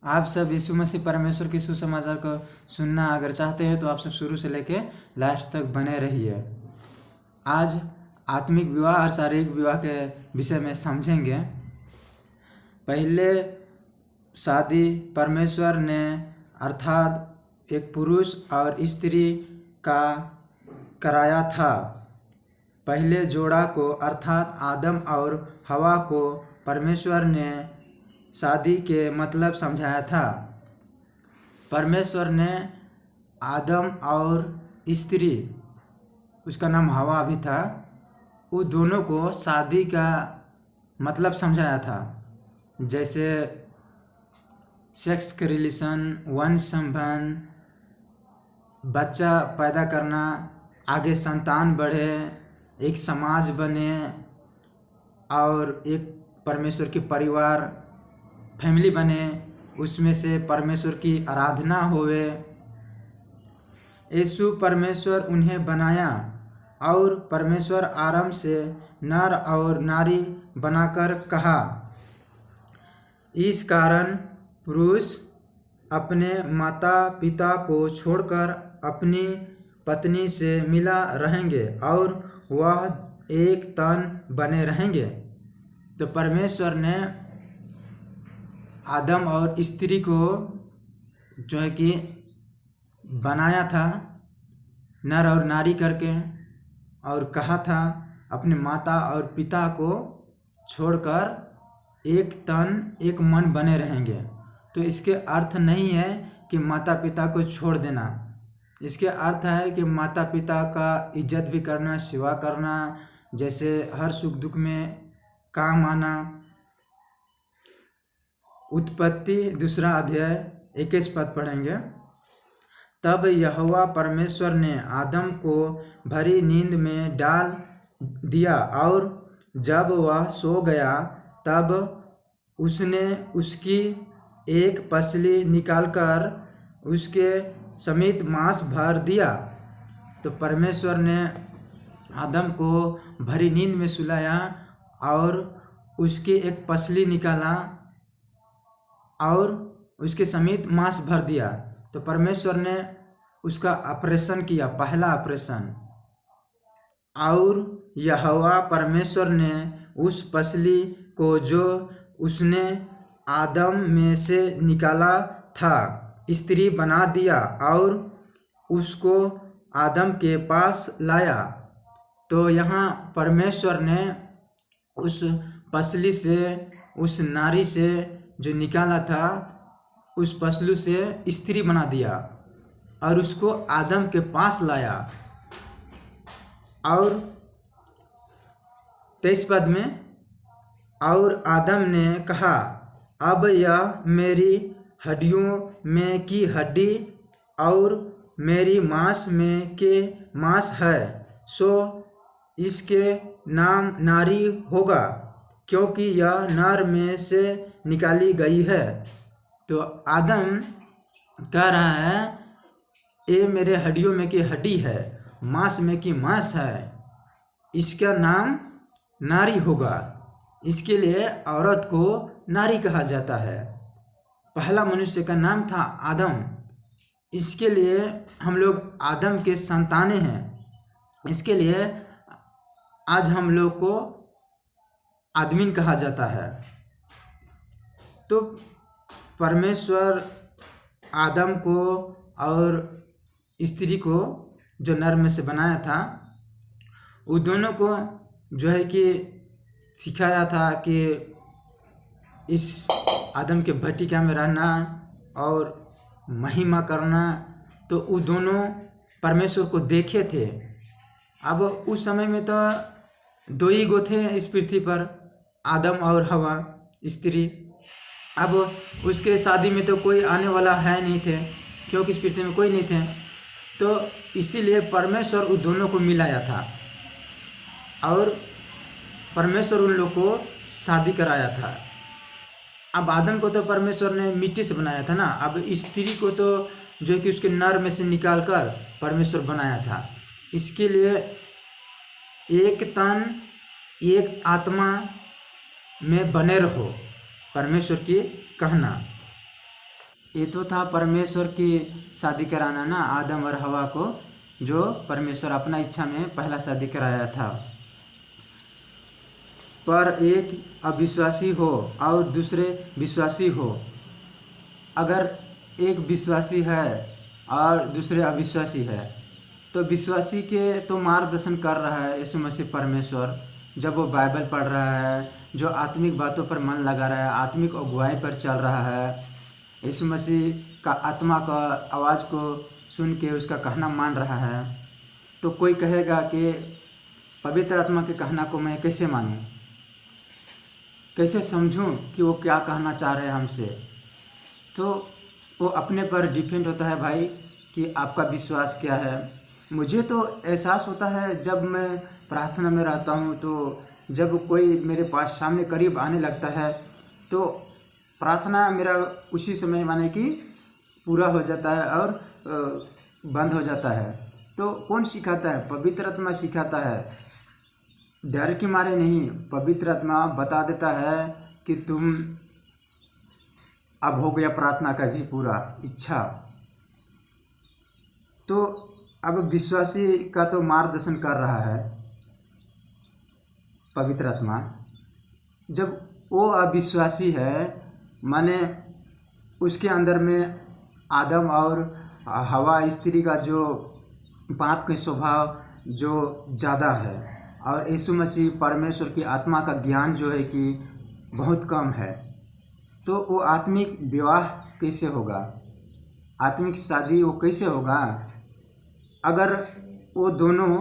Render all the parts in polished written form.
आप सब यीशु मसीह परमेश्वर के सुसमाचार को सुनना अगर चाहते हैं तो आप सब शुरू से लेके लास्ट तक बने रहिए। आज आत्मिक विवाह और शारीरिक विवाह के विषय में समझेंगे। पहले शादी परमेश्वर ने अर्थात एक पुरुष और स्त्री का कराया था। पहले जोड़ा को अर्थात आदम और हवा को परमेश्वर ने शादी के मतलब समझाया था। परमेश्वर ने आदम और स्त्री, उसका नाम हवा भी था, उन दोनों को शादी का मतलब समझाया था। जैसे सेक्स के रिलेशन, वंश संबंध, बच्चा पैदा करना, आगे संतान बढ़े, एक समाज बने और एक परमेश्वर की परिवार फैमिली बने, उसमें से परमेश्वर की आराधना होवे। यीशु परमेश्वर उन्हें बनाया और परमेश्वर आरंभ से नर और नारी बनाकर कहा। इस कारण पुरुष अपने माता पिता को छोड़कर अपनी पत्नी से मिला रहेंगे और वह एक तन बने रहेंगे। तो परमेश्वर ने आदम और स्त्री को जो है कि बनाया था नर और नारी करके, और कहा था अपने माता और पिता को छोड़कर एक तन एक मन बने रहेंगे। तो इसके अर्थ नहीं है कि माता पिता को छोड़ देना। इसके अर्थ है कि माता पिता का इज्जत भी करना, सेवा करना, जैसे हर सुख दुख में काम आना। उत्पत्ति 2 अध्याय 21 पद पढ़ेंगे। तब यहोवा परमेश्वर ने आदम को भरी नींद में डाल दिया और जब वह सो गया तब उसने उसकी एक पसली निकालकर उसके समेत मांस भर दिया। तो परमेश्वर ने आदम को भरी नींद में सुलाया और उसकी एक पसली निकाला और उसके समेत मांस भर दिया। तो परमेश्वर ने उसका ऑपरेशन किया, पहला ऑपरेशन। और यहोवा परमेश्वर ने उस पसली को जो उसने आदम में से निकाला था स्त्री बना दिया और उसको आदम के पास लाया। तो यहाँ परमेश्वर ने उस पसली से, उस नारी से जो निकाला था, उस पसलू से स्त्री बना दिया और उसको आदम के पास लाया। और 23 पद में, और आदम ने कहा, अब यह मेरी हड्डियों में की हड्डी और मेरी मांस में के मांस है, सो इसके नाम नारी होगा, क्योंकि यह नर में से निकाली गई है। तो आदम कह रहा है, ये मेरे हड्डियों में की हड्डी है, मांस में की मांस है, इसका नाम नारी होगा। इसके लिए औरत को नारी कहा जाता है। पहला मनुष्य का नाम था आदम। इसके लिए हम लोग आदम के संताने हैं। इसके लिए आज हम लोग को आदमीन कहा जाता है। तो परमेश्वर आदम को और स्त्री को जो नर में से बनाया था, उन दोनों को जो है कि सिखाया था कि इस आदम के भट्टिका में रहना और महिमा करना। तो वो दोनों परमेश्वर को देखे थे। अब उस समय में तो 2 ही गो थे इस पृथ्वी पर, आदम और हवा स्त्री। अब उसके शादी में तो कोई आने वाला है नहीं थे, क्योंकि इस पृथ्वी में कोई नहीं थे। तो इसीलिए परमेश्वर उन दोनों को मिलाया था और परमेश्वर उन लोग को शादी कराया था। अब आदम को तो परमेश्वर ने मिट्टी से बनाया था ना, अब स्त्री को तो जो कि उसके नर में से निकाल कर परमेश्वर बनाया था। इसके लिए एक तन एक आत्मा में बने रहो, परमेश्वर की कहना। ये तो था परमेश्वर की शादी कराना ना, आदम और हवा को, जो परमेश्वर अपना इच्छा में पहला शादी कराया था। पर एक अविश्वासी हो और दूसरे विश्वासी हो, अगर एक विश्वासी है और दूसरे अविश्वासी है, तो विश्वासी के तो मार्गदर्शन कर रहा है यीशु मसीह परमेश्वर, जब वो बाइबल पढ़ रहा है, जो आत्मिक बातों पर मन लगा रहा है, आत्मिक अगुवाई पर चल रहा है, यीशु मसीह का आत्मा का आवाज़ को सुन के उसका कहना मान रहा है। तो कोई कहेगा कि पवित्र आत्मा के कहना को मैं कैसे मानूं, कैसे समझूं कि वो क्या कहना चाह रहे हैं हमसे। तो वो अपने पर डिपेंड होता है भाई कि आपका विश्वास क्या है। मुझे तो एहसास होता है जब मैं प्रार्थना में रहता हूँ, तो जब कोई मेरे पास सामने करीब आने लगता है तो प्रार्थना मेरा उसी समय माने कि पूरा हो जाता है और बंद हो जाता है। तो कौन सिखाता है? पवित्र आत्मा सिखाता है, डर के मारे नहीं। पवित्र आत्मा बता देता है कि तुम अब हो गया प्रार्थना का भी पूरा इच्छा। तो अब विश्वासी का तो मार्गदर्शन कर रहा है पवित्र आत्मा। जब वो अविश्वासी है, माने उसके अंदर में आदम और हवा स्त्री का जो पाप के स्वभाव जो ज़्यादा है, और यीशु मसीह परमेश्वर की आत्मा का ज्ञान जो है कि बहुत कम है। तो वो आत्मिक विवाह कैसे होगा, आत्मिक शादी वो कैसे होगा, अगर वो दोनों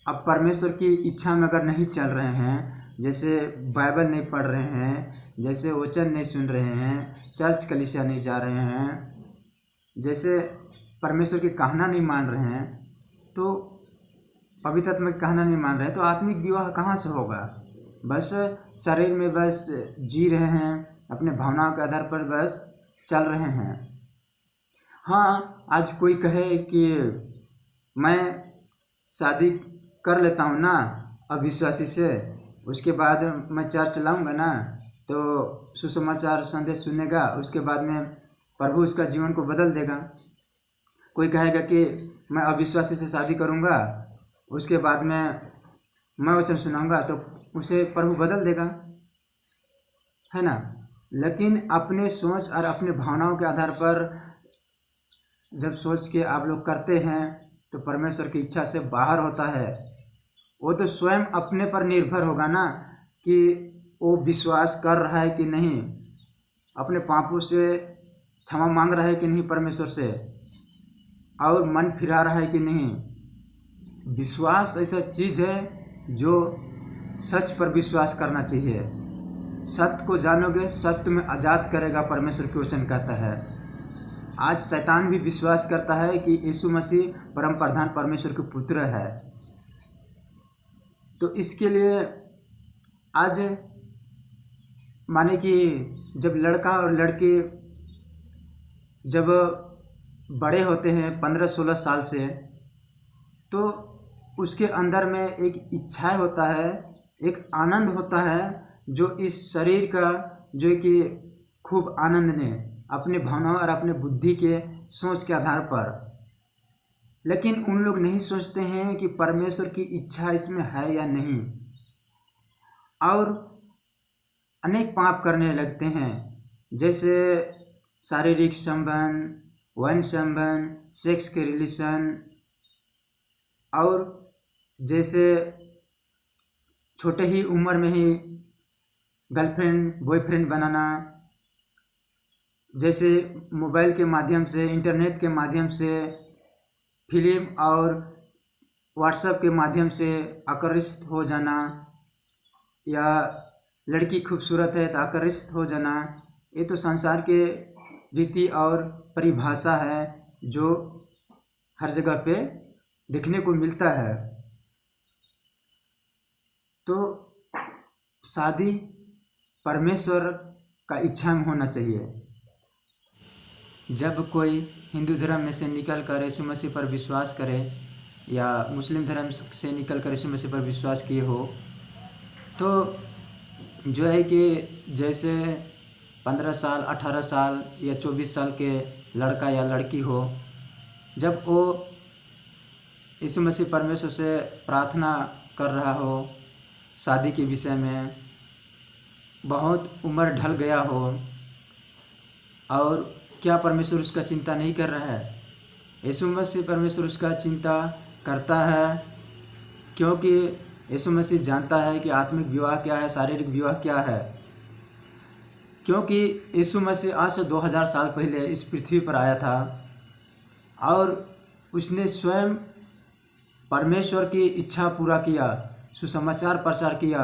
अब परमेश्वर की इच्छा में अगर नहीं चल रहे हैं, जैसे बाइबल नहीं पढ़ रहे हैं, जैसे वचन नहीं सुन रहे हैं, चर्च कलीसिया नहीं जा रहे हैं, जैसे परमेश्वर के कहना नहीं मान रहे हैं, तो पवित्र आत्मा के कहना नहीं मान रहे हैं, तो आत्मिक विवाह कहाँ से होगा? बस शरीर में बस जी रहे हैं, अपने भावनाओं के आधार पर बस चल रहे हैं। हाँ, आज कोई कहे कि मैं शादी कर लेता हूँ ना अविश्वासी से, उसके बाद मैं चर्च लाऊंगा ना, तो सुसमाचार संदेश सुनेगा, उसके बाद में प्रभु उसका जीवन को बदल देगा। कोई कहेगा कि मैं अविश्वासी से शादी करूंगा, उसके बाद में मैं वचन सुनाऊंगा, तो उसे प्रभु बदल देगा, है ना। लेकिन अपने सोच और अपने भावनाओं के आधार पर जब सोच के आप लोग करते हैं, तो परमेश्वर की इच्छा से बाहर होता है। वो तो स्वयं अपने पर निर्भर होगा ना कि वो विश्वास कर रहा है कि नहीं, अपने पापों से क्षमा मांग रहा है कि नहीं परमेश्वर से, और मन फिरा रहा है कि नहीं। विश्वास ऐसा चीज़ है जो सच पर विश्वास करना चाहिए। सत्य को जानोगे, सत्य में आज़ाद करेगा, परमेश्वर के वचन कहता है। आज शैतान भी विश्वास करता है कि यीशु मसीह परम प्रधान परमेश्वर के पुत्र है। तो इसके लिए आज माने कि जब लड़का और लड़की जब बड़े होते हैं 15-16 साल से, तो उसके अंदर में एक इच्छा होता है, एक आनंद होता है, जो इस शरीर का जो कि खूब आनंद ने अपने भावनाओं और अपने बुद्धि के सोच के आधार पर। लेकिन उन लोग नहीं सोचते हैं कि परमेश्वर की इच्छा इसमें है या नहीं, और अनेक पाप करने लगते हैं, जैसे शारीरिक संबंध, वैन संबंध, सेक्स के रिलेशन, और जैसे छोटे ही उम्र में ही गर्लफ्रेंड बॉयफ्रेंड बनाना, जैसे मोबाइल के माध्यम से, इंटरनेट के माध्यम से, फिल्म और व्हाट्सएप के माध्यम से आकर्षित हो जाना, या लड़की खूबसूरत है तो आकर्षित हो जाना। ये तो संसार के रीति और परिभाषा है जो हर जगह पे देखने को मिलता है। तो शादी परमेश्वर का इच्छा में होना चाहिए। जब कोई हिंदू धर्म में से निकल कर यीशु मसीह पर विश्वास करे, या मुस्लिम धर्म से निकल कर यीशु मसीह पर विश्वास किए हो, तो जो है कि जैसे 15 साल, 18 साल या 24 साल के लड़का या लड़की हो, जब वो यीशु मसीह परमेश्वर से प्रार्थना कर रहा हो शादी के विषय में, बहुत उम्र ढल गया हो, और क्या परमेश्वर उसका चिंता नहीं कर रहा है? यीशु मसीह परमेश्वर उसका चिंता करता है, क्योंकि यीशु मसीह जानता है कि आत्मिक विवाह क्या है, शारीरिक विवाह क्या है। क्योंकि यीशु मसीह आज से 2000 साल पहले इस पृथ्वी पर आया था और उसने स्वयं परमेश्वर की इच्छा पूरा किया, सुसमाचार प्रचार किया,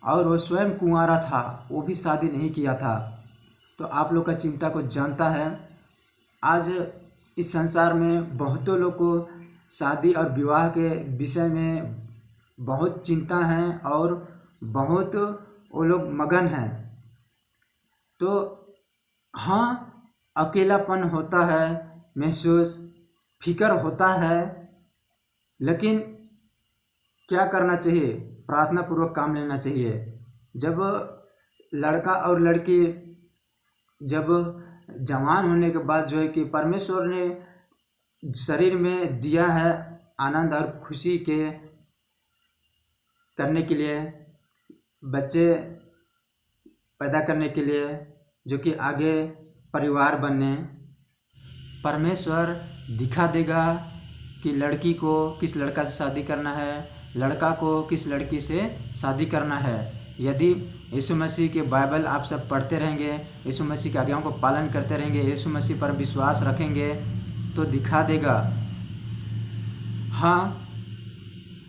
और वो स्वयं कुंवारा था, वो भी शादी नहीं किया था। तो आप लोग का चिंता को जानता है। आज इस संसार में बहुतों लोग को शादी और विवाह के विषय में बहुत चिंता है और बहुत वो लोग मगन हैं। तो हाँ, अकेलापन होता है, महसूस फिक्र होता है, लेकिन क्या करना चाहिए? प्रार्थना पूर्वक काम लेना चाहिए। जब लड़का और लड़की जब जवान होने के बाद जो है कि परमेश्वर ने शरीर में दिया है आनंद और खुशी के करने के लिए, बच्चे पैदा करने के लिए, जो कि आगे परिवार बनने, परमेश्वर दिखा देगा कि लड़की को किस लड़का से शादी करना है, लड़का को किस लड़की से शादी करना है। यदि यीशु मसीह के बाइबल आप सब पढ़ते रहेंगे, यीशु मसीह की आज्ञाओं को पालन करते रहेंगे, यीशु मसीह पर विश्वास रखेंगे, तो दिखा देगा। हाँ,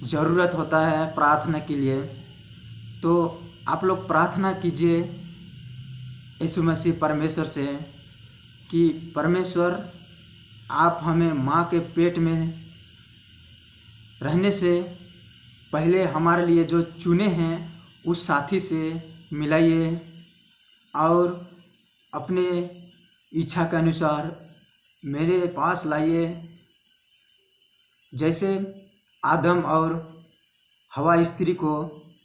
ज़रूरत होता है प्रार्थना के लिए, तो आप लोग प्रार्थना कीजिए यीशु मसीह परमेश्वर से कि परमेश्वर आप हमें माँ के पेट में रहने से पहले हमारे लिए जो चुने हैं उस साथी से मिलाइए और अपने इच्छा के अनुसार मेरे पास लाइए। जैसे आदम और हवा स्त्री को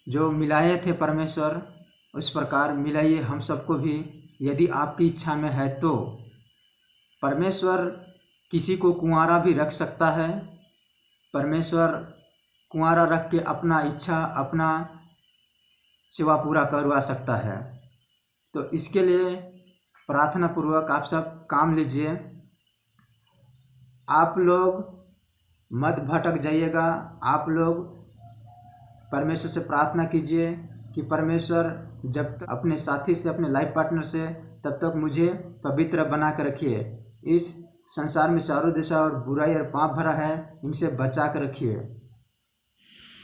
जो मिलाए थे परमेश्वर, उस प्रकार मिलाइए हम सबको भी, यदि आपकी इच्छा में है तो। परमेश्वर किसी को कुंवारा भी रख सकता है, परमेश्वर कुंवारा रख के अपना इच्छा, अपना सेवा पूरा करवा सकता है। तो इसके लिए प्रार्थना पूर्वक आप सब काम लीजिए। आप लोग मत भटक जाइएगा। आप लोग परमेश्वर से प्रार्थना कीजिए कि परमेश्वर जब तक अपने साथी से, अपने लाइफ पार्टनर से, तब तक मुझे पवित्र बना कर रखिए। इस संसार में चारों दिशा और बुराई और पाप भरा है, इनसे बचा कर रखिए।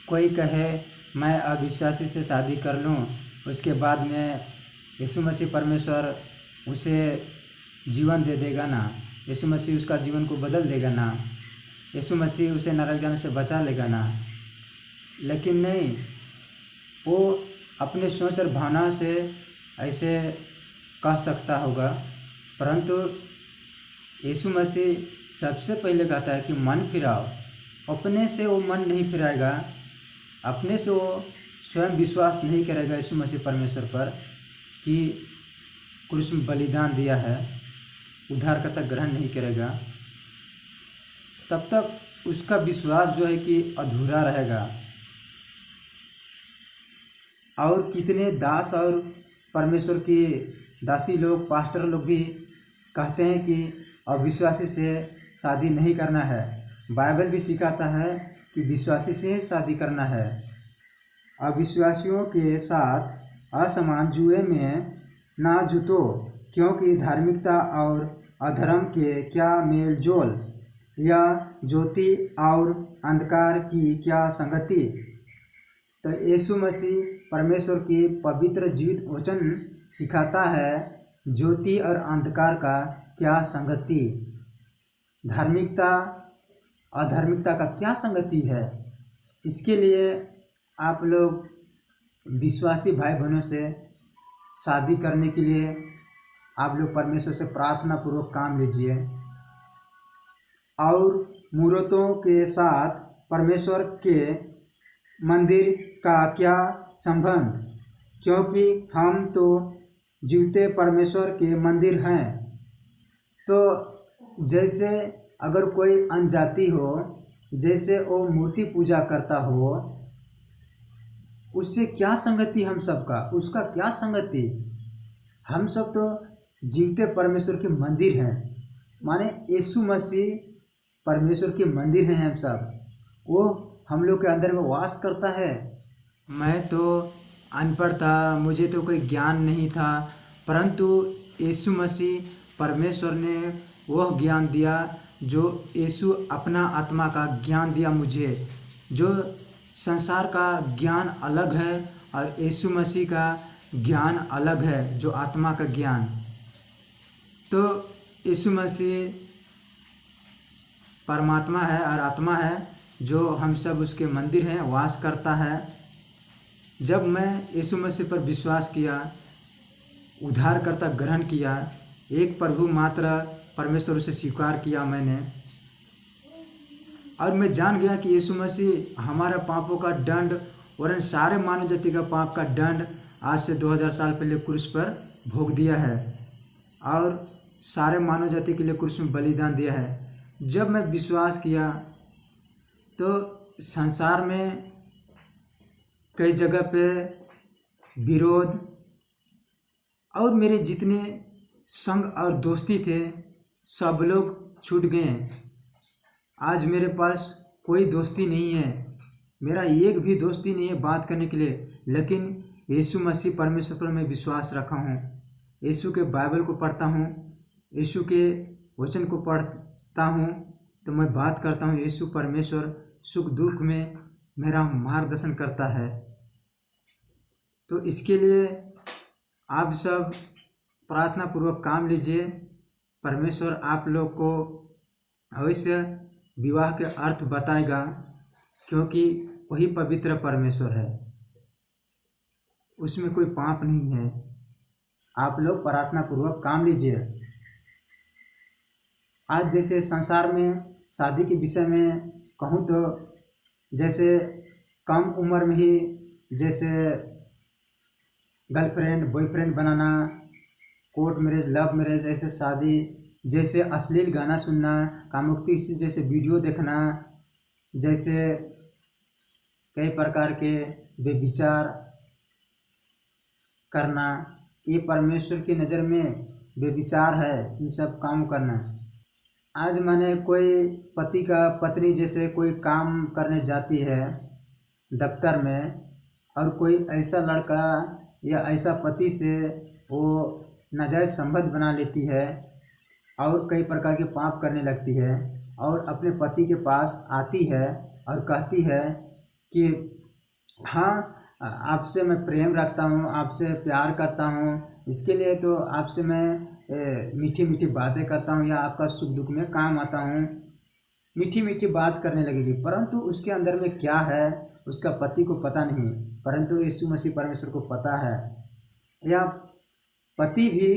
कोई कहे मैं अविश्वासी से शादी कर लूं, उसके बाद में यीशु मसीह परमेश्वर उसे जीवन दे देगा ना, यीशु मसीह उसका जीवन को बदल देगा ना, यीशु मसीह उसे नरक जाने से बचा लेगा ना। लेकिन नहीं, वो अपने सोच और भावना से ऐसे कह सकता होगा, परंतु यीशु मसीह सबसे पहले कहता है कि मन फिराओ। अपने से वो मन नहीं फिराएगा, अपने से वो स्वयं विश्वास नहीं करेगा यीशु मसीह परमेश्वर पर कि क्रूस में बलिदान दिया है, उद्धारकर्ता ग्रहण नहीं करेगा, तब तक उसका विश्वास जो है कि अधूरा रहेगा। और कितने दास और परमेश्वर की दासी लोग, पास्टर लोग भी कहते हैं कि अविश्वासी से शादी नहीं करना है। बाइबल भी सिखाता है कि विश्वासी से ही शादी करना है। अविश्वासियों के साथ असमान जुए में ना जुटो, क्योंकि धार्मिकता और अधर्म के क्या मेल जोल, या ज्योति और अंधकार की क्या संगति। तो यीशु मसीह परमेश्वर की पवित्र जीवित वचन सिखाता है ज्योति और अंधकार का क्या संगति, धार्मिकता अधार्मिकता का क्या संगति है। इसके लिए आप लोग विश्वासी भाई बहनों से शादी करने के लिए आप लोग परमेश्वर से प्रार्थना पूर्वक काम लीजिए। और मूर्तों के साथ परमेश्वर के मंदिर का क्या संबंध, क्योंकि हम तो जीवते परमेश्वर के मंदिर हैं। तो जैसे अगर कोई अनजाति हो, जैसे वो मूर्ति पूजा करता हो, उससे क्या संगति हम सबका, उसका क्या संगति। हम सब तो जीवते परमेश्वर के मंदिर हैं, माने यीशु मसीह परमेश्वर के मंदिर हैं हम सब। वो हम लोग के अंदर में वास करता है। मैं तो अनपढ़ था, मुझे तो कोई ज्ञान नहीं था, परंतु यीशु मसीह परमेश्वर ने वह ज्ञान दिया जो यीशु अपना आत्मा का ज्ञान दिया मुझे। जो संसार का ज्ञान अलग है और यीशु मसीह का ज्ञान अलग है, जो आत्मा का ज्ञान। तो यीशु मसीह परमात्मा है और आत्मा है, जो हम सब उसके मंदिर हैं, वास करता है। जब मैं यीशु मसीह पर विश्वास किया, उद्धारकर्ता ग्रहण किया, एक प्रभु मात्र परमेश्वर उसे स्वीकार किया मैंने, और मैं जान गया कि यीशु मसीह हमारा पापों का दंड वरन सारे मानव जाति का पाप का दंड आज से 2000 साल पहले क्रूस पर भोग दिया है और सारे मानव जाति के लिए क्रूस में बलिदान दिया है। जब मैं विश्वास किया तो संसार में कई जगह पे विरोध और मेरे जितने संग और दोस्ती थे सब लोग छूट गए। आज मेरे पास कोई दोस्ती नहीं है, मेरा एक भी दोस्ती नहीं है बात करने के लिए। लेकिन यीशु मसीह परमेश्वर पर मैं विश्वास रखा हूँ, यीशु के बाइबल को पढ़ता हूँ, यीशु के वचन को पढ़ता हूँ, तो मैं बात करता हूँ। यीशु परमेश्वर सुख दुख में मेरा मार्गदर्शन करता है। तो इसके लिए आप सब प्रार्थना पूर्वक काम लीजिए। परमेश्वर आप लोग को अवश्य विवाह के अर्थ बताएगा, क्योंकि वही पवित्र परमेश्वर है, उसमें कोई पाप नहीं है। आप लोग प्रार्थना पूर्वक काम लीजिए। आज जैसे संसार में शादी के विषय में कहूँ तो जैसे कम उम्र में ही जैसे गर्लफ्रेंड बॉयफ्रेंड बनाना, कोर्ट मैरिज, लव मैरिज, ऐसे शादी, जैसे अश्लील गाना सुनना, कामुकती जैसे वीडियो देखना, जैसे कई प्रकार के व्यभिचार करना, ये परमेश्वर की नज़र में व्यभिचार है, इन सब काम करना। आज माने कोई पति का पत्नी जैसे कोई काम करने जाती है दफ्तर में, और कोई ऐसा लड़का या ऐसा पति से वो नाजायज़ संबंध बना लेती है और कई प्रकार के पाप करने लगती है, और अपने पति के पास आती है और कहती है कि हाँ, आपसे मैं प्रेम रखता हूँ, आपसे प्यार करता हूँ, इसके लिए तो आपसे मैं मीठी मीठी बातें करता हूँ या आपका सुख दुख में काम आता हूँ। मीठी मीठी बात करने लगेगी, परंतु उसके अंदर में क्या है उसका पति को पता नहीं, परंतु यीशु मसीह परमेश्वर को पता है। या पति भी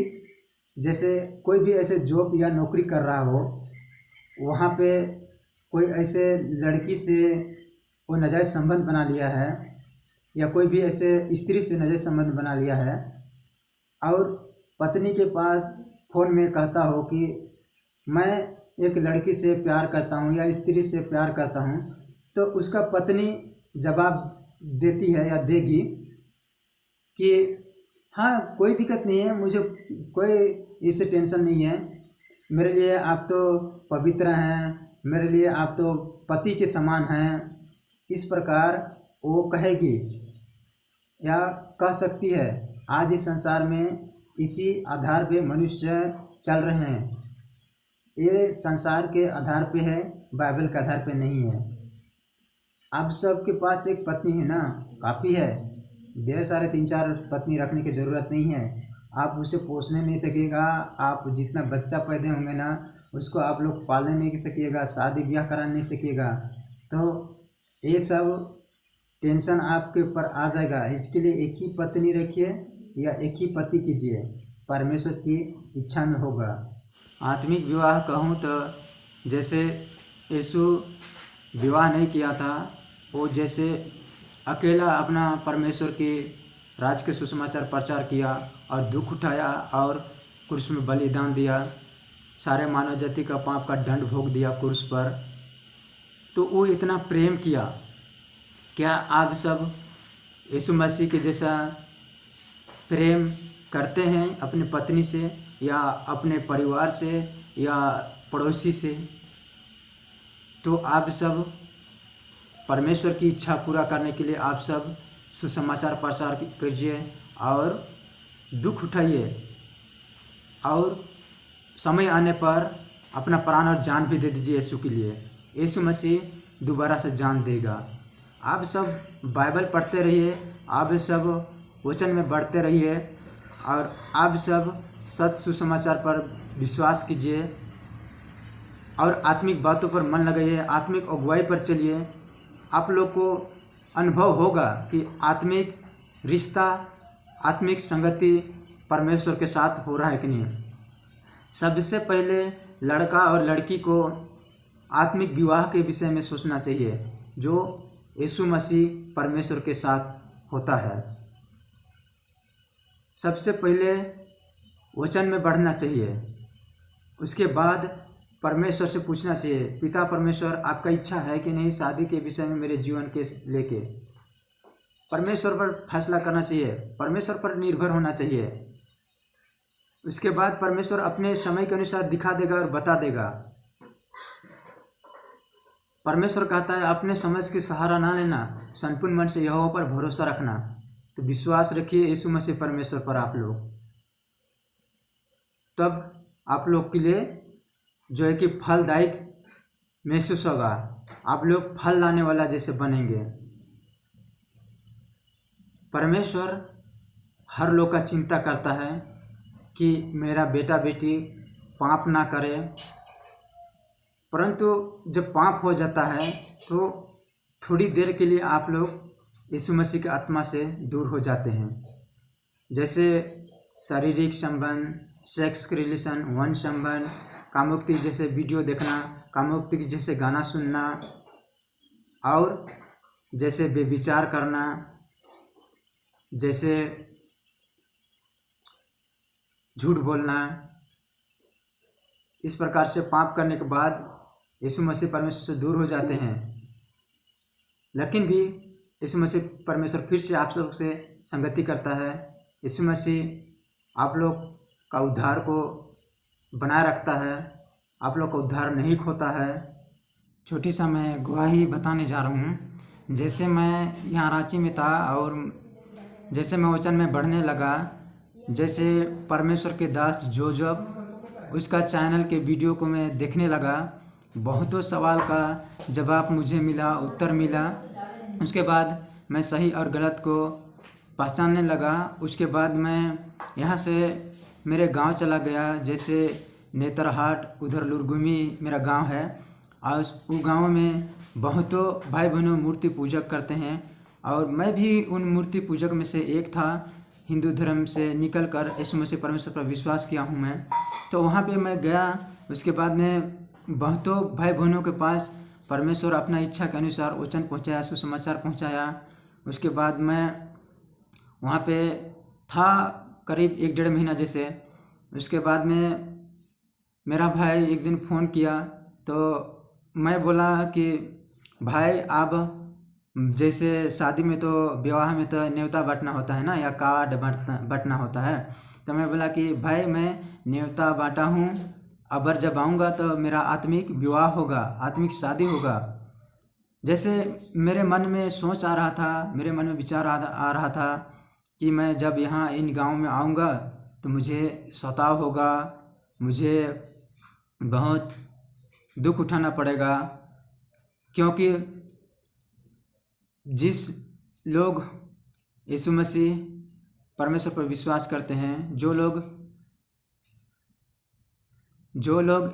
जैसे कोई भी ऐसे जॉब या नौकरी कर रहा हो, वहाँ पे कोई ऐसे लड़की से वो नाजायज़ संबंध बना लिया है, या कोई भी ऐसे स्त्री से नाजायज़ संबंध बना लिया है, और पत्नी के पास फ़ोन में कहता हो कि मैं एक लड़की से प्यार करता हूँ या स्त्री से प्यार करता हूँ, तो उसका पत्नी जवाब देती है या देगी कि हाँ, कोई दिक्कत नहीं है, मुझे कोई इससे टेंशन नहीं है, मेरे लिए आप तो पवित्र हैं, मेरे लिए आप तो पति के समान हैं। इस प्रकार वो कहेगी या कह सकती है। आज इस संसार में इसी आधार पे मनुष्य चल रहे हैं। ये संसार के आधार पे है, बाइबल के आधार पे नहीं है। आप सबके पास एक पत्नी है ना, काफ़ी है, ढेर सारे 3-4 पत्नी रखने की ज़रूरत नहीं है। आप उसे पोसने नहीं सकेगा, आप जितना बच्चा पैदा होंगे ना उसको आप लोग पालने नहीं सकिएगा, शादी ब्याह करा नहीं सकिएगा, तो ये सब टेंशन आपके ऊपर आ जाएगा। इसके लिए एक ही पत्नी रखिए या एक ही पति कीजिए, परमेश्वर की इच्छा में होगा। आत्मिक विवाह कहूँ तो जैसे यीशु विवाह नहीं किया था, वो जैसे अकेला अपना परमेश्वर की राज्य के सुसमाचार प्रचार किया और दुख उठाया और क्रूस में बलिदान दिया, सारे मानव जाति का पाप का दंड भोग दिया क्रूस पर। तो वो इतना प्रेम किया। क्या आप सब यीशु मसीह के जैसा प्रेम करते हैं अपनी पत्नी से या अपने परिवार से या पड़ोसी से? तो आप सब परमेश्वर की इच्छा पूरा करने के लिए आप सब सुसमाचार प्रचार कीजिए और दुख उठाइए और समय आने पर अपना प्राण और जान भी दे दीजिए यीशु के लिए। यीशु मसीह दोबारा से जान देगा। आप सब बाइबल पढ़ते रहिए, आप सब वचन में बढ़ते रहिए और आप सब सत्य सुसमाचार पर विश्वास कीजिए और आत्मिक बातों पर मन लगाइए, आत्मिक अगुवाई पर चलिए। आप लोग को अनुभव होगा कि आत्मिक रिश्ता, आत्मिक संगति परमेश्वर के साथ हो रहा है कि नहीं। सबसे पहले लड़का और लड़की को आत्मिक विवाह के विषय में सोचना चाहिए जो यीशु मसीह परमेश्वर के साथ होता है। सबसे पहले वचन में बढ़ना चाहिए, उसके बाद परमेश्वर से पूछना चाहिए, पिता परमेश्वर आपका इच्छा है कि नहीं शादी के विषय में मेरे जीवन के लेके। परमेश्वर पर फैसला करना चाहिए, परमेश्वर पर निर्भर होना चाहिए। उसके बाद परमेश्वर अपने समय के अनुसार दिखा देगा और बता देगा। परमेश्वर कहता है अपने समझ के सहारा ना लेना, संपूर्ण मन से यहोवा पर भरोसा रखना। तो विश्वास रखिए यीशु मसीह परमेश्वर पर आप लोग, तब आप लोग के लिए जो है कि फलदायक महसूस होगा। आप लोग फल लाने वाला जैसे बनेंगे। परमेश्वर हर लोग का चिंता करता है कि मेरा बेटा बेटी पाप ना करे, परंतु जब पाप हो जाता है तो थोड़ी देर के लिए आप लोग यीशु मसीह के आत्मा से दूर हो जाते हैं। जैसे शारीरिक संबंध, सेक्स के रिलेशन, वन संबंध, कामुक्ति जैसे वीडियो देखना, कामुक्ति जैसे गाना सुनना और जैसे बेविचार करना, जैसे झूठ बोलना। इस प्रकार से पाप करने के बाद यीशु मसीह परमेश्वर से दूर हो जाते हैं। लेकिन भी यीशु मसीह परमेश्वर फिर से आप लोग से संगति करता है। यीशु मसीह आप लोग का उद्धार को बनाए रखता है, आप लोग का उद्धार नहीं खोता है। छोटी सा मैं गवाही बताने जा रहा हूँ। जैसे मैं यहाँ रांची में था और जैसे मैं वचन में बढ़ने लगा, जैसे परमेश्वर के दास जोजब उसका चैनल के वीडियो को मैं देखने लगा, बहुतों सवाल का जवाब मुझे मिला, उत्तर मिला। उसके बाद मैं सही और गलत को पहचानने लगा। उसके बाद मैं यहाँ से मेरे गांव चला गया, जैसे नेतरहाट, उधर लुरगुमी मेरा गांव है और उस गांव में बहुतों भाई बहनों मूर्ति पूजक करते हैं और मैं भी उन मूर्ति पूजक में से एक था। हिंदू धर्म से निकलकर यीशु मसीह परमेश्वर पर विश्वास किया हूँ मैं। तो वहाँ पे मैं गया। उसके बाद में बहुतों भाई बहनों के पास परमेश्वर अपना इच्छा के अनुसार वचन पहुँचाया, सुसमाचार पहुँचाया। उसके बाद मैं वहाँ पे था करीब 1-1.5 महीना जैसे। उसके बाद में मेरा भाई एक दिन फ़ोन किया तो मैं बोला कि भाई आप जैसे शादी में तो विवाह में तो न्योता बांटना होता है ना, या कार्ड बांटना होता है। तो मैं बोला कि भाई मैं न्योता बांटा हूँ, अबर जब आऊँगा तो मेरा आत्मिक विवाह होगा, आत्मिक शादी होगा। जैसे मेरे मन में सोच आ रहा था, मेरे मन में विचार आ रहा था कि मैं जब यहाँ इन गांव में आऊँगा तो मुझे सताव होगा, मुझे बहुत दुख उठाना पड़ेगा, क्योंकि जिस लोग यीशु मसीह परमेश्वर पर विश्वास करते हैं, जो लोग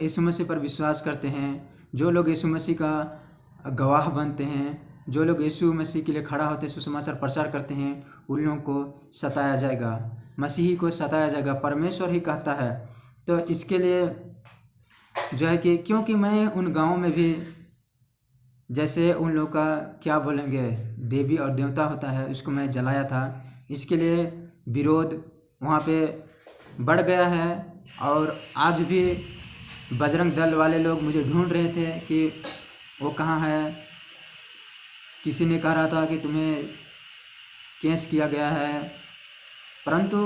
यीशु मसीह पर विश्वास करते हैं, जो लोग यीशु मसीह का गवाह बनते हैं, जो लोग यीशु मसीह के लिए खड़ा होते सुसमाचार प्रचार करते हैं, उन लोगों को सताया जाएगा, मसीही को सताया जाएगा। परमेश्वर ही कहता है। तो इसके लिए जो है कि क्योंकि मैं उन गाँव में भी जैसे उन लोग का क्या बोलेंगे देवी और देवता होता है, उसको मैं जलाया था। इसके लिए विरोध वहाँ पे बढ़ गया है। और आज भी बजरंग दल वाले लोग मुझे ढूंढ रहे थे कि वो कहाँ है। किसी ने कह रहा था कि तुम्हें केस किया गया है, परंतु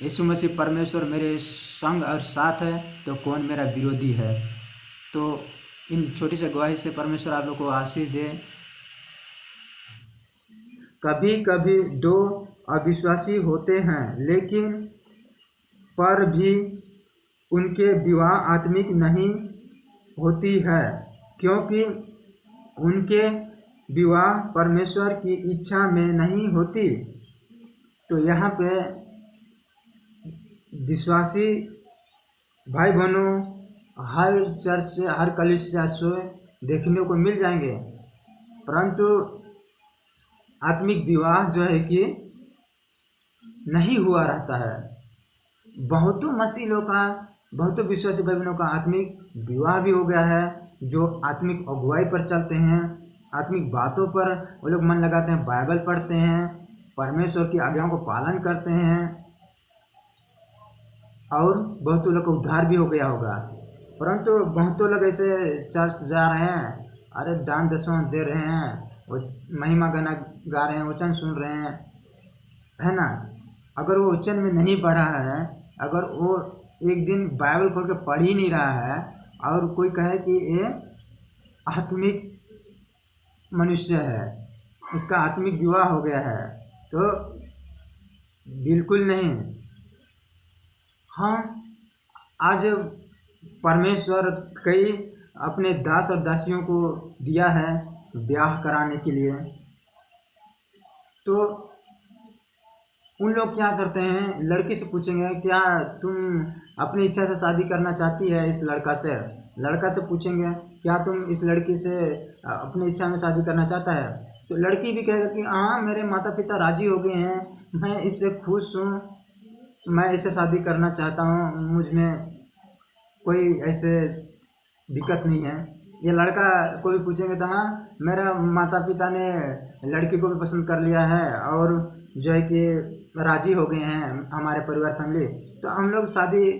यीशु मसीह परमेश्वर मेरे संग और साथ है तो कौन मेरा विरोधी है। तो इन छोटी सी गवाही से परमेश्वर आप लोग को आशीष दे। कभी कभी दो अविश्वासी होते हैं, लेकिन पर भी उनके विवाह आत्मिक नहीं होती है, क्योंकि उनके विवाह परमेश्वर की इच्छा में नहीं होती। तो यहाँ पे विश्वासी भाई बहनों हर चर्च से, हर कलीसिया से देखने को मिल जाएंगे, परंतु आत्मिक विवाह जो है कि नहीं हुआ रहता है। बहुतों मसीह लोग का, बहुतों विश्वासी भाई बहनों का आत्मिक विवाह भी हो गया है, जो आत्मिक अगुवाई पर चलते हैं, आत्मिक बातों पर वो लोग मन लगाते हैं, बाइबल पढ़ते हैं, परमेश्वर की आज्ञाओं को पालन करते हैं, और बहुतों लोग का उद्धार भी हो गया होगा। परंतु बहुतों लोग ऐसे चर्च जा रहे हैं, अरे दान दशवां दे रहे हैं, वो महिमा गाना गा रहे हैं, वचन सुन रहे हैं, है ना। अगर वो वचन में नहीं पढ़ा है, अगर वो एक दिन बाइबल खोल के पढ़ ही नहीं रहा है, और कोई कहे कि ये आत्मिक मनुष्य है, इसका आत्मिक विवाह हो गया है, तो बिल्कुल नहीं। हाँ, आज परमेश्वर कई अपने दास और दासियों को दिया है ब्याह कराने के लिए, तो उन लोग क्या करते हैं, लड़की से पूछेंगे क्या तुम अपनी इच्छा से शादी करना चाहती है इस लड़का से। लड़का से पूछेंगे क्या तुम इस लड़की से अपनी इच्छा में शादी करना चाहता है, तो लड़की भी कहेगा कि हाँ मेरे माता पिता राजी हो गए हैं, मैं इससे खुश हूँ, मैं इससे शादी करना चाहता हूँ, मुझ में कोई ऐसे दिक्कत नहीं है। ये लड़का को भी पूछेंगे तो हाँ मेरा माता पिता ने लड़की को भी पसंद कर लिया है और जो है कि राजी हो गए हैं हमारे परिवार फैमिली, तो हम लोग शादी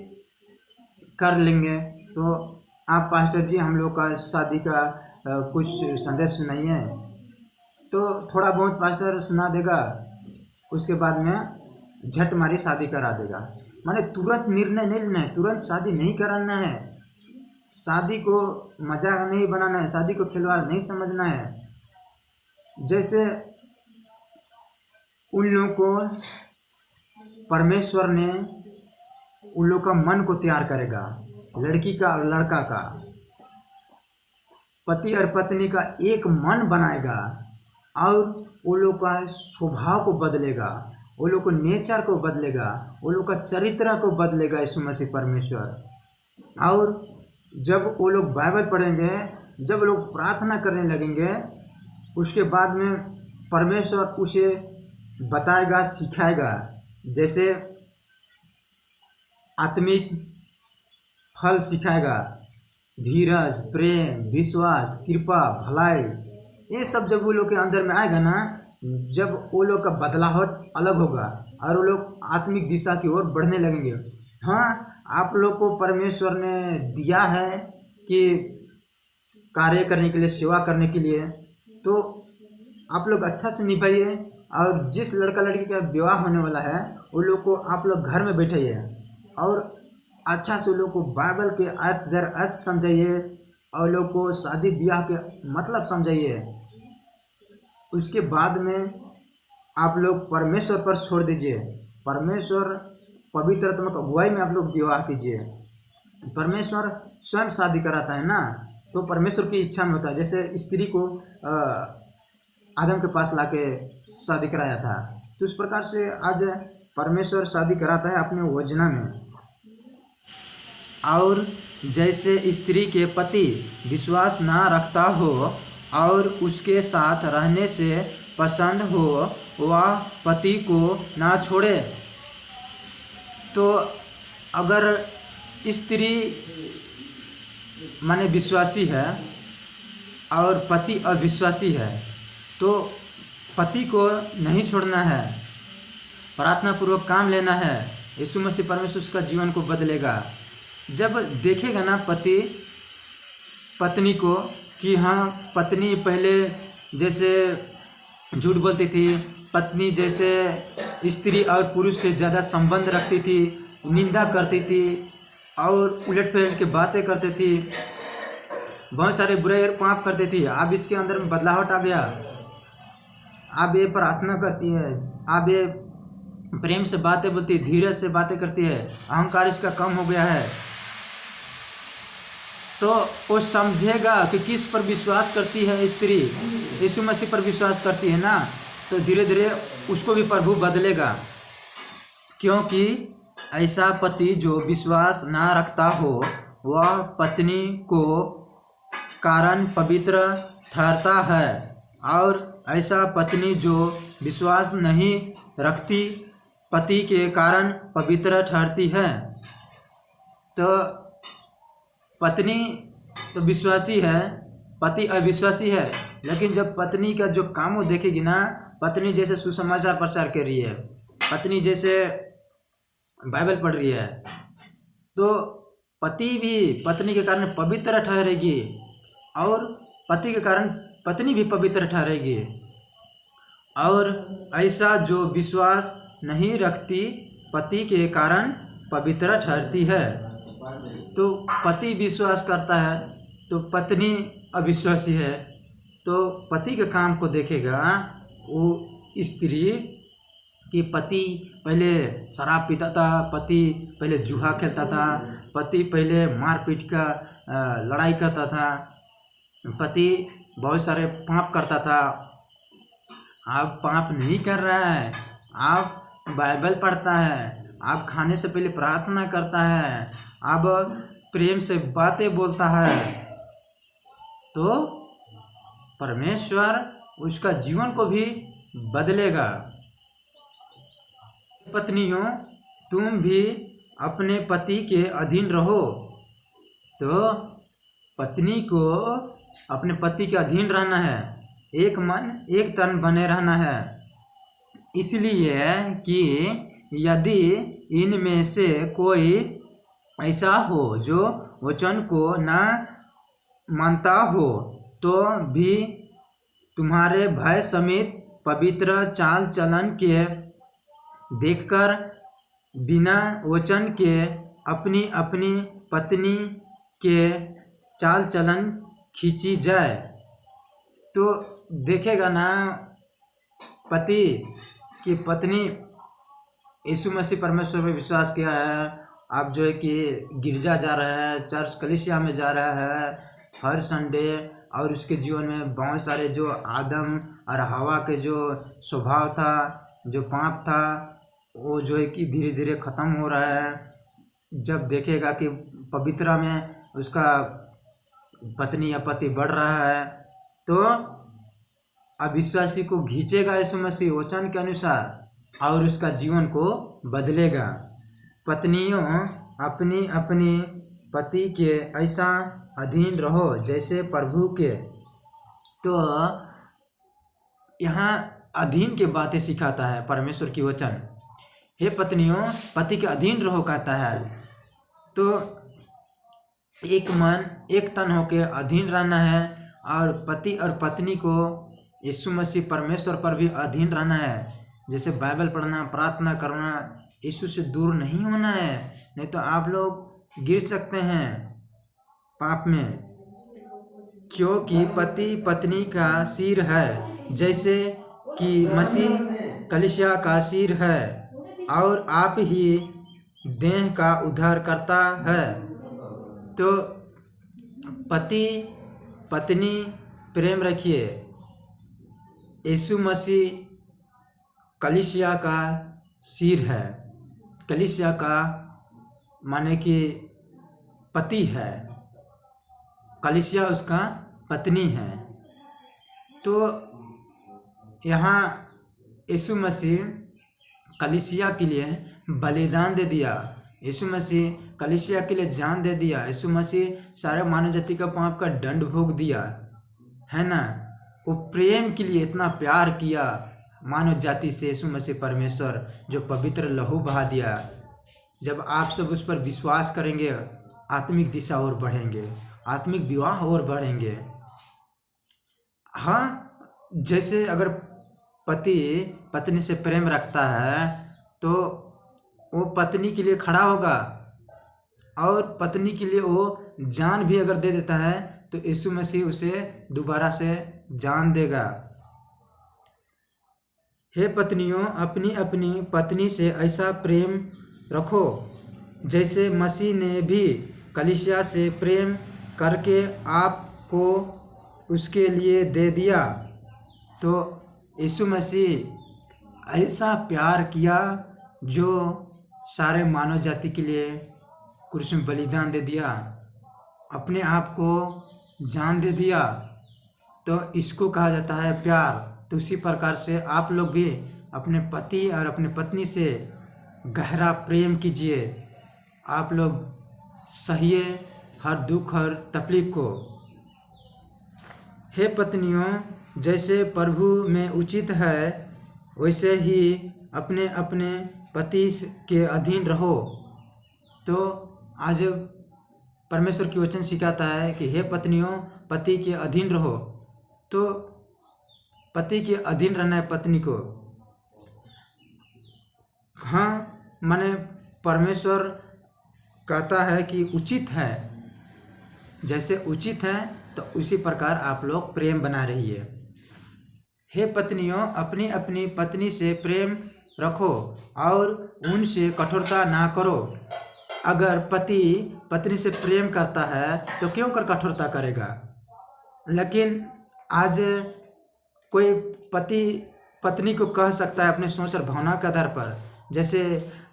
कर लेंगे। तो आप पास्टर जी हम लोग का शादी का कुछ संदेश सुनाइए। तो थोड़ा बहुत पास्टर सुना देगा, उसके बाद में झट मारी शादी करा देगा। माने तुरंत निर्णय नहीं लेना है, तुरंत शादी नहीं कराना है, शादी को मजाक नहीं बनाना है, शादी को खिलवाड़ नहीं समझना है। जैसे उन लोगों को परमेश्वर ने उन लोग का मन को तैयार करेगा, लड़की का और लड़का का, पति और पत्नी का एक मन बनाएगा, और वो लोग का स्वभाव को बदलेगा, वो लोग को नेचर को बदलेगा, वो लोग का चरित्र को बदलेगा यीशु मसीह परमेश्वर। और जब वो लोग बाइबल पढ़ेंगे, जब लोग प्रार्थना करने लगेंगे, उसके बाद में परमेश्वर उसे बताएगा, सिखाएगा। जैसे आत्मिक फल सिखाएगा, धीरज, प्रेम, विश्वास, कृपा, भलाई, ये सब जब वो लोग के अंदर में आएगा ना, जब वो लोग का बदलाव अलग होगा और वो लोग आत्मिक दिशा की ओर बढ़ने लगेंगे। हाँ, आप लोग को परमेश्वर ने दिया है कि कार्य करने के लिए, सेवा करने के लिए, तो आप लोग अच्छा से निभाइए। और जिस लड़का लड़की का विवाह होने वाला है वो लोग को आप लोग घर में बैठाइए और अच्छा से लोग को बाइबल के अर्थ दर अर्थ समझाइए और लोग को शादी ब्याह के मतलब समझाइए। उसके बाद में आप लोग परमेश्वर पर छोड़ दीजिए, परमेश्वर पवित्र आत्मा की अगुवाई में आप लोग विवाह कीजिए। परमेश्वर स्वयं शादी कराता है ना, तो परमेश्वर की इच्छा में होता है। जैसे स्त्री को आदम के पास लाके शादी कराया था, तो उस प्रकार से आज परमेश्वर शादी कराता है अपने योजना में। और जैसे स्त्री के पति विश्वास ना रखता हो और उसके साथ रहने से पसंद हो, वह पति को ना छोड़े। तो अगर स्त्री माने विश्वासी है और पति अविश्वासी है, तो पति को नहीं छोड़ना है, प्रार्थना पूर्वक काम लेना है, यीशु मसीह परमेश्वर उसका जीवन को बदलेगा। जब देखेगा ना पति पत्नी को कि हाँ, पत्नी पहले जैसे झूठ बोलती थी, पत्नी जैसे स्त्री और पुरुष से ज़्यादा संबंध रखती थी, निंदा करती थी और उलट पलट के बातें करती थी, बहुत सारे बुरे पाप करती थी। अब इसके अंदर में बदलावट आ गया। अब ये प्रार्थना करती है, अब ये प्रेम से बातें बोलती है, धीरज से बातें करती है, अहंकार इसका कम हो गया है। तो वो समझेगा कि किस पर विश्वास करती है स्त्री, यीशु मसीह पर विश्वास करती है ना, तो धीरे धीरे उसको भी प्रभु बदलेगा। क्योंकि ऐसा पति जो विश्वास ना रखता हो वह पत्नी को कारण पवित्र ठहरता है, और ऐसा पत्नी जो विश्वास नहीं रखती पति के कारण पवित्र ठहरती है। तो पत्नी तो विश्वासी है, पति अविश्वासी है, लेकिन जब पत्नी का जो काम वो देखेगी ना, पत्नी जैसे सुसमाचार प्रचार कर रही है, पत्नी जैसे बाइबल पढ़ रही है, तो पति भी पत्नी के कारण पवित्र ठहरेगी और पति के कारण पत्नी भी पवित्र ठहरेगी। और ऐसा जो विश्वास नहीं रखती पति के कारण पवित्र ठहरती है। तो पति विश्वास करता है तो पत्नी अविश्वासी है, तो पति के काम को देखेगा वो स्त्री कि पति पहले शराब पीता था, पति पहले जुआ खेलता था, पति पहले मारपीट का लड़ाई करता था, पति बहुत सारे पाप करता था। आप पाप नहीं कर रहा है, आप बाइबल पढ़ता है, आप खाने से पहले प्रार्थना करता है, आप प्रेम से बातें बोलता है, तो परमेश्वर उसका जीवन को भी बदलेगा। पत्नियों, तुम भी अपने पति के अधीन रहो। तो पत्नी को अपने पति के अधीन रहना है, एक मन एक तन बने रहना है। इसलिए कि यदि इनमें से कोई ऐसा हो जो वचन को न मानता हो, तो भी तुम्हारे भय समेत पवित्र चाल चलन के देखकर बिना वचन के अपनी अपनी पत्नी के चाल चलन खींची जाए। तो देखेगा ना पति कि पत्नी यीशु मसीह परमेश्वर पर विश्वास किया है, आप जो है कि गिरजा जा रहा है, चर्च कलीसिया में जा रहा है हर संडे, और उसके जीवन में बहुत सारे जो आदम और हवा के जो स्वभाव था, जो पाप था, वो जो है कि धीरे धीरे ख़त्म हो रहा है। जब देखेगा कि पवित्रता में उसका पत्नी या पति बढ़ रहा है, तो अविश्वासी को खींचेगा यीशु मसीह वचन के अनुसार और उसका जीवन को बदलेगा। पत्नियों, अपनी अपनी पति के ऐसा अधीन रहो जैसे प्रभु के। तो यहाँ अधीन के बातें सिखाता है परमेश्वर की वचन। हे पत्नियों, पति के अधीन रहो कहता है। तो एक मन एक तन होके अधीन रहना है, और पति और पत्नी को यीशु मसीह परमेश्वर पर भी अधीन रहना है। जैसे बाइबल पढ़ना, प्रार्थना करना, यीशु से दूर नहीं होना है, नहीं तो आप लोग गिर सकते हैं पाप में। क्योंकि पति पत्नी का सिर है, जैसे कि मसीह कलीसिया का सिर है, और आप ही देह का उद्धार करता है। तो पति पत्नी प्रेम रखिए। यीशु मसीह कलीसिया का सिर है, कलीसिया का माने कि पति है, कलीसिया उसका पत्नी है। तो यहाँ यीशु मसीह कलीसिया के लिए बलिदान दे दिया, यीशु मसीह कलीसिया के लिए जान दे दिया, यीशु मसीह सारे मानव जाति का पाप का दंड भोग दिया है ना। वो प्रेम के लिए इतना प्यार किया, मानव जाति से यीशु मसीह परमेश्वर जो पवित्र लहू बहा दिया, जब आप सब उस पर विश्वास करेंगे, आत्मिक दिशा और बढ़ेंगे, आत्मिक विवाह और बढ़ेंगे। हाँ, जैसे अगर पति पत्नी से प्रेम रखता है तो वो पत्नी के लिए खड़ा होगा, और पत्नी के लिए वो जान भी अगर दे देता है तो यीशु मसीह उसे दोबारा से जान देगा। हे पत्नियों, अपनी अपनी पत्नी से ऐसा प्रेम रखो जैसे मसीह ने भी कलीसिया से प्रेम करके आपको उसके लिए दे दिया। तो यीशु मसीह ऐसा प्यार किया जो सारे मानव जाति के लिए क्रूस में बलिदान दे दिया, अपने आप को जान दे दिया। तो इसको कहा जाता है प्यार। तो उसी प्रकार से आप लोग भी अपने पति और अपने पत्नी से गहरा प्रेम कीजिए। आप लोग सहिए हर दुख और तकलीफ को। हे पत्नियों, जैसे प्रभु में उचित है वैसे ही अपने अपने पति के अधीन रहो। तो आज परमेश्वर की वचन सिखाता है कि हे पत्नियों, पति के अधीन रहो। तो पति के अधीन रहना है पत्नी को। हाँ, माने परमेश्वर कहता है कि उचित है, जैसे उचित है तो उसी प्रकार आप लोग प्रेम बना रहिए। हे पत्नियों, अपनी अपनी पत्नी से प्रेम रखो और उनसे कठोरता ना करो। अगर पति पत्नी से प्रेम करता है तो क्यों कर कठोरता करेगा? लेकिन आज कोई पति पत्नी को कह सकता है अपने सोच और भावना के आधार पर, जैसे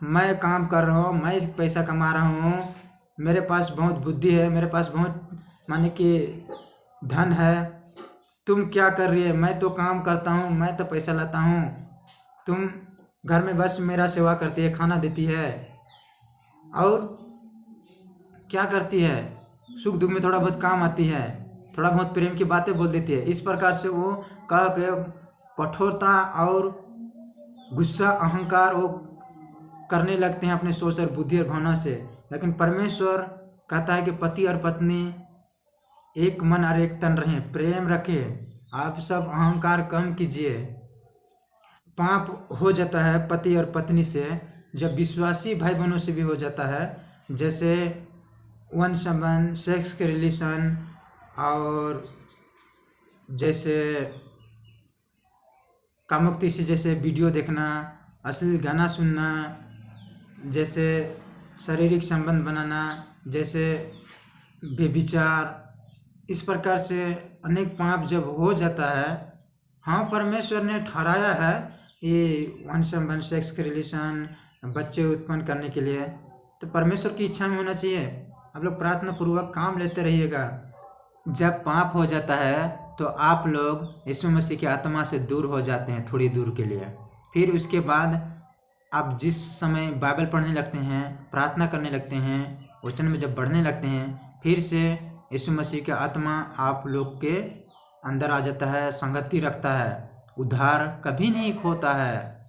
मैं काम कर रहा हूँ, मैं पैसा कमा रहा हूँ, मेरे पास बहुत बुद्धि है, मेरे पास बहुत माने कि धन है, तुम क्या कर रही है? मैं तो काम करता हूँ, मैं तो पैसा लाता हूँ, तुम घर में बस मेरा सेवा करती है, खाना देती है और क्या करती है, सुख दुख में थोड़ा बहुत काम आती है, थोड़ा बहुत प्रेम की बातें बोल देती है। इस प्रकार से वो कह के कठोरता और गुस्सा अहंकार वो करने लगते हैं अपने सोच और बुद्धि और भावना से। लेकिन परमेश्वर कहता है कि पति और पत्नी एक मन और एक तन रहें, प्रेम रखें। आप सब अहंकार कम कीजिए। पाप हो जाता है पति और पत्नी से, जब विश्वासी भाई बहनों से भी हो जाता है, जैसे वन संबंध, सेक्स के रिलेशन, और जैसे कामुकता से जैसे वीडियो देखना, अश्लील गाना सुनना, जैसे शारीरिक संबंध बनाना, जैसे व्यभिचार, इस प्रकार से अनेक पाप जब हो जाता है, हाँ परमेश्वर ने ठहराया है ये वन संबंध, सेक्स के रिलेशन, बच्चे उत्पन्न करने के लिए, तो परमेश्वर की इच्छा में होना चाहिए। आप लोग प्रार्थना पूर्वक काम लेते रहिएगा। जब पाप हो जाता है तो आप लोग यीशु मसीह की आत्मा से दूर हो जाते हैं थोड़ी दूर के लिए। फिर उसके बाद आप जिस समय बाइबल पढ़ने लगते हैं, प्रार्थना करने लगते हैं, वचन में जब बढ़ने लगते हैं, फिर से यीशु मसीह की आत्मा आप लोग के अंदर आ जाता है, संगति रखता है, उद्धार कभी नहीं खोता है।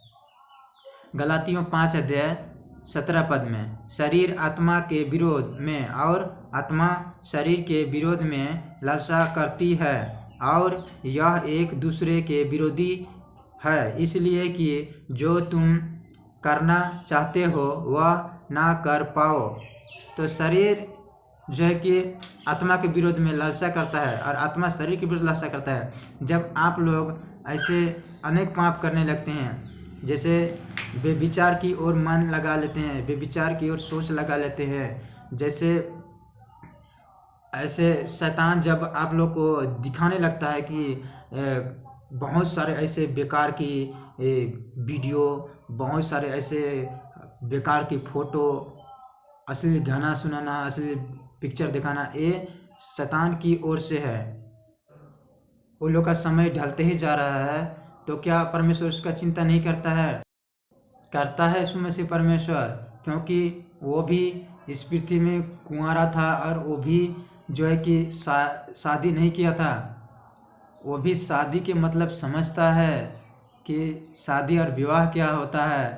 गलातियों 5:17 में शरीर आत्मा के विरोध में और आत्मा शरीर के विरोध में लालसा करती है, और यह एक दूसरे के विरोधी है, इसलिए कि जो तुम करना चाहते हो वह ना कर पाओ। तो शरीर जो है कि आत्मा के विरोध में लालसा करता है और आत्मा शरीर के विरोध लालसा करता है। जब आप लोग ऐसे अनेक पाप करने लगते हैं, जैसे व्यभिचार की ओर मन लगा लेते हैं, व्यभिचार की ओर सोच लगा लेते हैं, जैसे ऐसे शैतान जब आप लोग को दिखाने लगता है कि बहुत सारे ऐसे बेकार की वीडियो, बहुत सारे ऐसे बेकार की फ़ोटो, अश्लील गाना सुनाना, अश्लील पिक्चर दिखाना, ये शैतान की ओर से है। वो लोग का समय ढलते ही जा रहा है, तो क्या परमेश्वर उसका चिंता नहीं करता है? करता है यीशु मसीह परमेश्वर, क्योंकि वो भी इस पृथ्वी में कुंवारा था और वो भी जो है कि शादी नहीं किया था। वो भी शादी के मतलब समझता है। कि शादी और विवाह क्या होता है।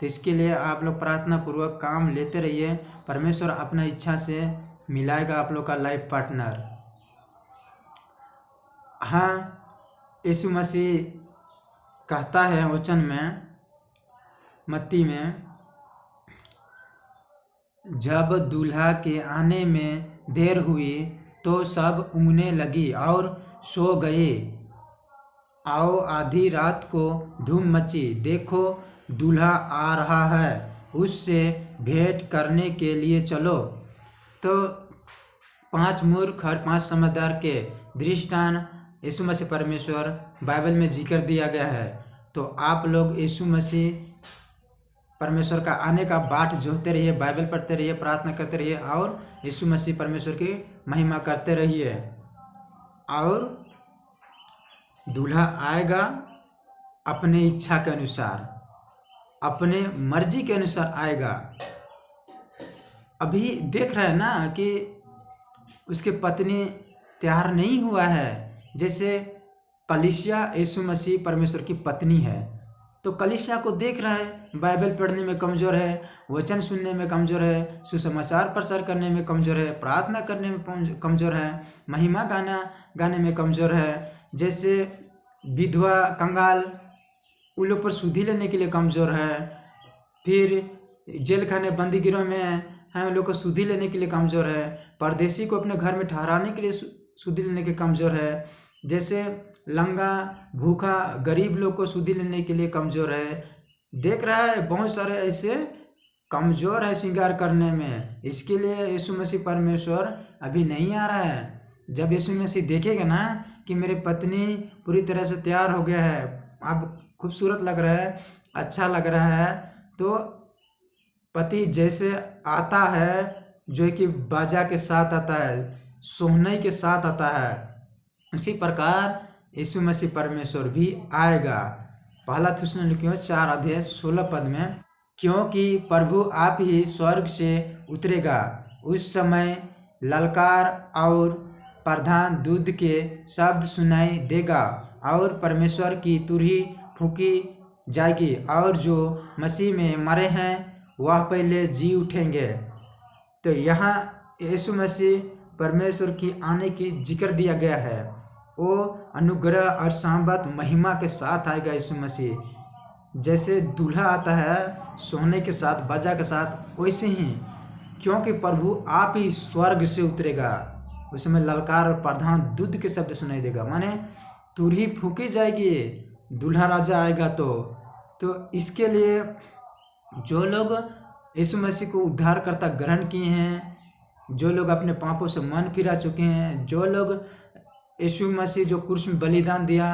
तो इसके लिए आप लोग प्रार्थना पूर्वक काम लेते रहिए, परमेश्वर अपना इच्छा से मिलाएगा आप लोग का लाइफ पार्टनर। हाँ, यीशु मसीह कहता है वचन में, मत्ती में, जब दूल्हा के आने में देर हुई तो सब ऊँघने लगी और सो गए। आओ आधी रात को धूम मची, देखो दूल्हा आ रहा है, उससे भेंट करने के लिए चलो। तो 5 मूर्ख और 5 समझदार के दृष्टांत यीशु मसीह परमेश्वर बाइबल में जिक्र दिया गया है। तो आप लोग यीशु मसीह परमेश्वर का आने का बाट जोहते रहिए, बाइबल पढ़ते रहिए, प्रार्थना करते रहिए और यीशु मसीह परमेश्वर की महिमा करते रहिए। और दूल्हा आएगा अपने इच्छा के अनुसार, अपने मर्जी के अनुसार आएगा। अभी देख रहे हैं ना कि उसके पत्नी तैयार नहीं हुआ है। जैसे कलीसिया यीशु मसीह परमेश्वर की पत्नी है, तो कलीसिया को देख रहा है बाइबल पढ़ने में कमज़ोर है, वचन सुनने में कमज़ोर है, सुसमाचार प्रचार करने में कमज़ोर है, प्रार्थना करने में कमज़ोर है, महिमा गाने में कमज़ोर है। जैसे विधवा, कंगाल, उन लोग पर सुधि लेने के लिए कमज़ोर है। फिर जेल खाने, बंदी गिरोह में हैं, उन लोग को सुधि लेने के लिए कमज़ोर है। परदेसी को अपने घर में ठहराने के लिए सुधि लेने के कमज़ोर है। जैसे लंगा, भूखा, गरीब लोग को सुधि लेने के लिए कमज़ोर है। देख रहा है बहुत सारे ऐसे कमज़ोर है श्रृंगार करने में। इसके लिए यीशु मसीह परमेश्वर अभी नहीं आ रहा है। जब यीशु मसीह देखेगा ना कि मेरी पत्नी पूरी तरह से तैयार हो गया है, अब खूबसूरत लग रहा है, अच्छा लग रहा है, तो पति जैसे आता है, जो कि बाजा के साथ आता है, सोहनई के साथ आता है, उसी प्रकार यीशु मसीह परमेश्वर भी आएगा। पहला थिस्सलुनीकियों 4:16 में, क्योंकि प्रभु आप ही स्वर्ग से उतरेगा, उस समय ललकार और प्रधान दूत के शब्द सुनाई देगा और परमेश्वर की तुरही फूंकी जाएगी और जो मसीह में मरे हैं वह पहले जी उठेंगे। तो यहाँ यीशु मसीह परमेश्वर की आने की जिक्र दिया गया है। वो अनुग्रह और सामर्थ महिमा के साथ आएगा यीशु मसीह। जैसे दूल्हा आता है सोने के साथ, बाजा के साथ, वैसे ही क्योंकि प्रभु आप ही स्वर्ग से उतरेगा, उस समय ललकार और प्रधान दूत के शब्द सुनाई देगा, माने तुरही फूंकी जाएगी, दूल्हा राजा आएगा। तो इसके लिए जो लोग यीशु मसीह को उद्धारकर्ता ग्रहण किए हैं, जो लोग अपने पापों से मन फिरा चुके हैं, जो लोग यीशु मसीह जो क्रूस में बलिदान दिया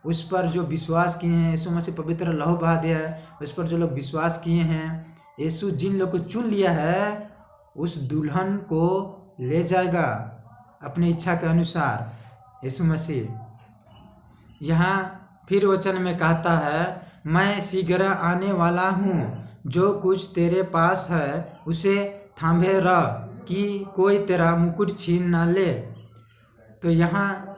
उस पर जो विश्वास किए हैं, यीशु मसीह पवित्र लहू बहा दिया है उस पर जो लोग विश्वास किए हैं, यीशु जिन लोग को चुन लिया है उस दुल्हन को ले जाएगा अपनी इच्छा के अनुसार यीशु मसीह। यहाँ फिर वचन में कहता है, मैं शीघ्र आने वाला हूँ, जो कुछ तेरे पास है उसे थामे रह कि कोई तेरा मुकुट छीन ना ले। तो यहाँ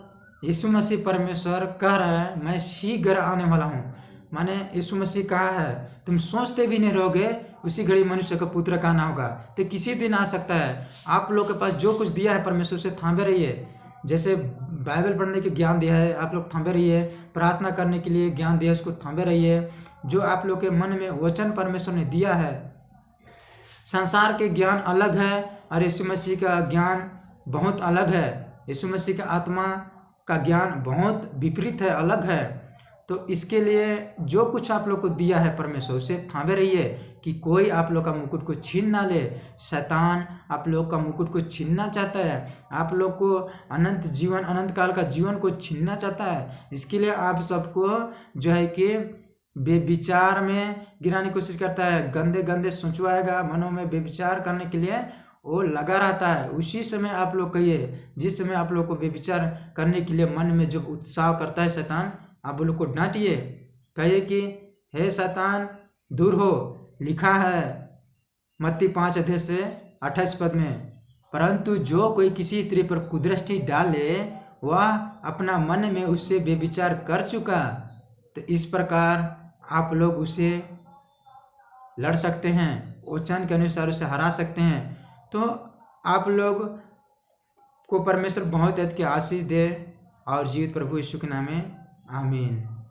यीशु मसीह परमेश्वर कह रहा है मैं शीघ्र आने वाला हूँ, माने यीशु मसीह कहा है तुम सोचते भी नहीं रहोगे उसी घड़ी मनुष्य का पुत्र का आना होगा। तो किसी दिन आ सकता है। आप लोग के पास जो कुछ दिया है परमेश्वर से थामे रहिए। जैसे बाइबल पढ़ने के ज्ञान दिया है आप लोग थामे रहिए, प्रार्थना करने के लिए ज्ञान दिया है उसको थामे रहिए। जो आप लोग के मन में वचन परमेश्वर ने दिया है, संसार के ज्ञान अलग है और यीशु मसीह का ज्ञान बहुत अलग है। यीशु मसीह का आत्मा का ज्ञान बहुत विपरीत है, अलग है। तो इसके लिए जो कुछ आप लोग को दिया है परमेश्वर उसे थामे रहिए कि कोई आप लोग का मुकुट को छीन ना ले। शैतान आप लोग का मुकुट को छीनना चाहता है, आप लोग को अनंत जीवन, अनंत काल का जीवन को छीनना चाहता है। इसके लिए आप सबको जो है कि बेविचार में गिराने की कोशिश करता है, गंदे गंदे सोचवाएगा, मनों में बेविचार करने के लिए वो लगा रहता है। उसी समय आप लोग कहिए, जिस समय आप लोग को बेविचार करने के लिए मन में जो उत्साह करता है शैतान, आप लोग को डांटिए, कहिए कि हे शैतान दूर हो। लिखा है मत्ती 5:28 में, परंतु जो कोई किसी स्त्री पर कुदृष्टि डाले वह अपना मन में उससे बेविचार कर चुका। तो इस प्रकार आप लोग उसे लड़ सकते हैं, वचन के अनुसार उसे हरा सकते हैं। तो आप लोग को परमेश्वर बहुत की आशीष दे और जीवित प्रभु यीशु के नाम में आमीन।